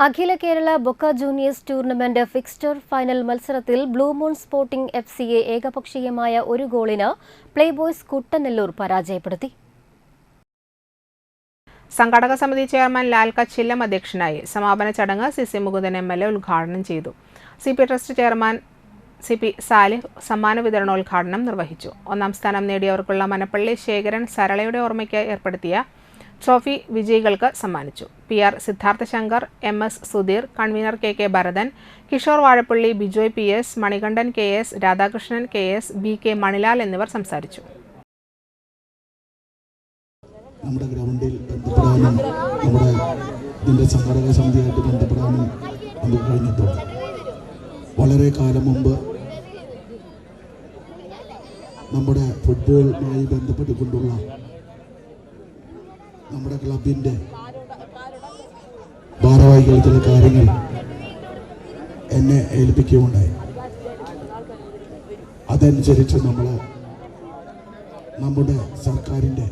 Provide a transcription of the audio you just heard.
അഖില കേരള ബൊക്ക juniors tournament fixture final മത്സരത്തിൽ blue moon sporting എഫ്സിയെ ഏകപക്ഷീയമായ ഒരു ഗോളിന് പ്ലേബോയ്സ് കുട്ടനെല്ലൂർ പരാജയപ്പെടുത്തി. സംഘാടക സമിതി ചെയർമാൻ ലാൽ കച്ചില്ലം അധ്യക്ഷനായി. സമാപന ചടങ്ങ് സി മുകുന്ദൻ MLA ഉദ്ഘാടനം ചെയ്തു. CP trust chairman CP Salih സമ്മാന വിതരണോദ്ഘാടനം നിർവഹിച്ചു. ഒന്നാം സ്ഥാനം നേടിയവർക്കുള്ള മനപ്പള്ളി ശേഖരൻ സരളയുടെ ഓർമ്മയ്ക്ക് ഏർപ്പെടുത്തിയ ട്രോഫി വിജയികൾക്ക് സമ്മാനിച്ചു. PR Siddhartha Shankar, MS Sudheer, convener KK Bharathan, Kishore Vazhappally, Bijoy PS, Manikandan KS, Radhakrishnan KS, BK Manilal എന്നിവർ സംസാരിച്ചു. നമ്മുടെ ഗ്രൗണ്ടിൽ ബന്ധപ്പെടാനും നമ്മുടെ ഇതിൻ്റെ സംഘടക സമിതിയായിട്ട് ബന്ധപ്പെടാനും നമുക്ക് കഴിഞ്ഞിട്ടുണ്ട്. വളരെ കാലം മുമ്പ് നമ്മുടെ ഫുട്ബോളുമായി ബന്ധപ്പെട്ടുകൊണ്ടുള്ള നമ്മുടെ ക്ലബിൻ്റെ ഭാരവാഹികൾ ചില കാര്യങ്ങൾ എന്നെ ഏൽപ്പിക്കുകയുണ്ടായി. അതനുസരിച്ച് നമ്മുടെ സർക്കാരിൻ്റെ